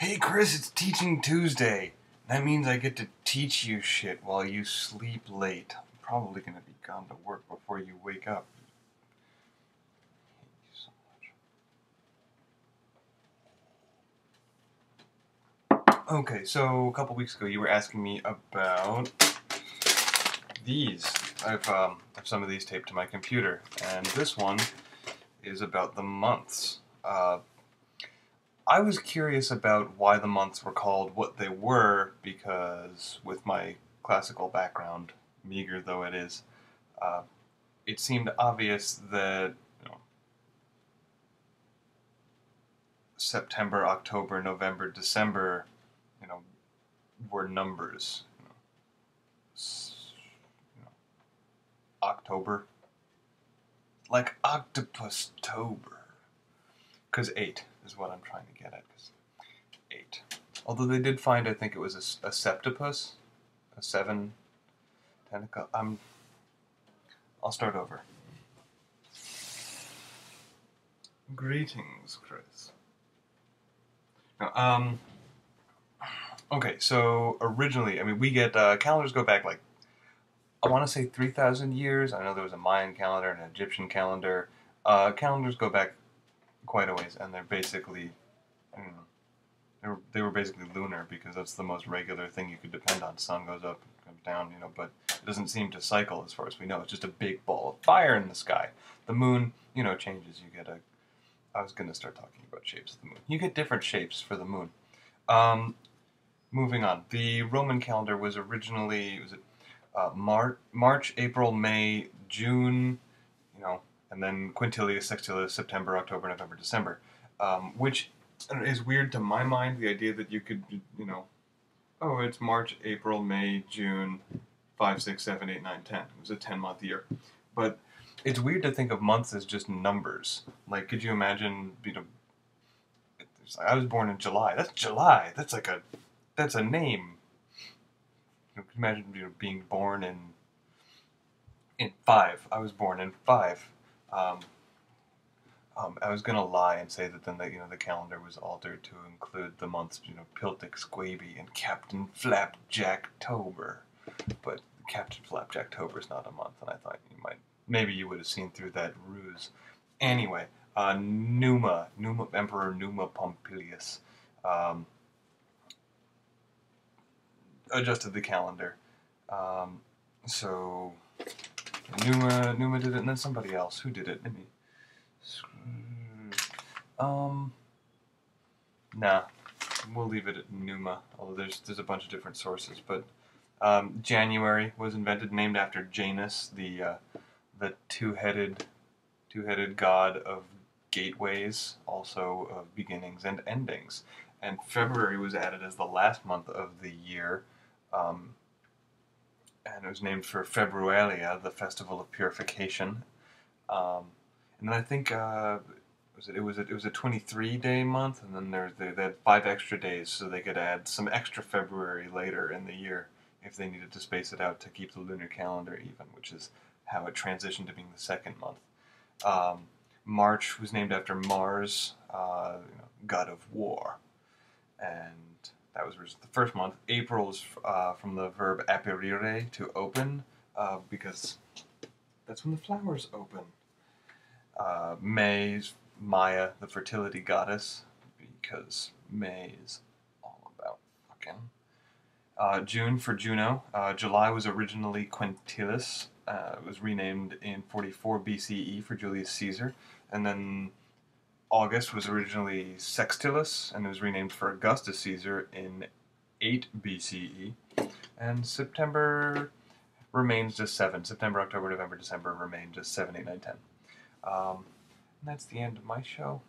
Hey Chris, it's Teaching Tuesday. That means I get to teach you shit while you sleep late. I'm probably gonna be gone to work before you wake up. Thank you so much. Okay, so a couple weeks ago you were asking me about these. I've some of these taped to my computer, and this one is about the months. I was curious about why the months were called what they were because, with my classical background, meager though it is, it seemed obvious that September, October, November, December, were numbers. October, like Octopus-tober, because 8 is what I'm trying to get at. 8. Although they did find, I think it was a septopus, a 7 tentacle. I'll start over. Greetings, Chris. Now, okay, so originally, we get calendars go back like I want to say 3,000 years. I know there was a Mayan calendar and an Egyptian calendar. Calendars go back quite a ways, and they're basically, they were basically lunar because that's the most regular thing you could depend on. Sun goes up, comes down, but it doesn't seem to cycle as far as we know. It's just a big ball of fire in the sky. The moon, changes. You get I was going to start talking about shapes of the moon. You get different shapes for the moon. Moving on. The Roman calendar was originally, March, April, May, June, and then quintilis, sextilis, September, October, November, December, which is weird to my mind, the idea that you could, oh, it's March, April, May, June, 5, 6, 7, 8, 9, 10. It was a 10-month year. But it's weird to think of months as just numbers. Like, could you imagine, I was born in July. That's July. That's a name. Could you imagine, being born in 5. I was born in 5. I was gonna lie and say that then the calendar was altered to include the months, Piltic Squaby and Captain Flapjack-tober. But Captain Flapjack-tober is not a month, and I thought maybe you would have seen through that ruse. Anyway, Emperor Numa Pompilius adjusted the calendar. So Numa did it, and then somebody else. Who did it? Nah, we'll leave it at Numa. Although there's a bunch of different sources, but January was invented, named after Janus, the two-headed god of gateways, also of beginnings and endings. And February was added as the last month of the year, and it was named for Februalia, the festival of purification. And then I think it was a 23-day month, and then they had 5 extra days, so they could add some extra February later in the year if they needed to space it out to keep the lunar calendar even, which is how it transitioned to being the second month. March was named after Mars, god of war, and that was the first month. April is from the verb aperire, to open, because that's when the flowers open. May is Maya, the fertility goddess, because May is all about fucking. June for Juno. July was originally Quintilis. It was renamed in 44 BCE for Julius Caesar. And then August was originally Sextilis, and it was renamed for Augustus Caesar in 8 BCE. And September remains just 7. September, October, November, December remain just 7, 8, 9, 10. And that's the end of my show.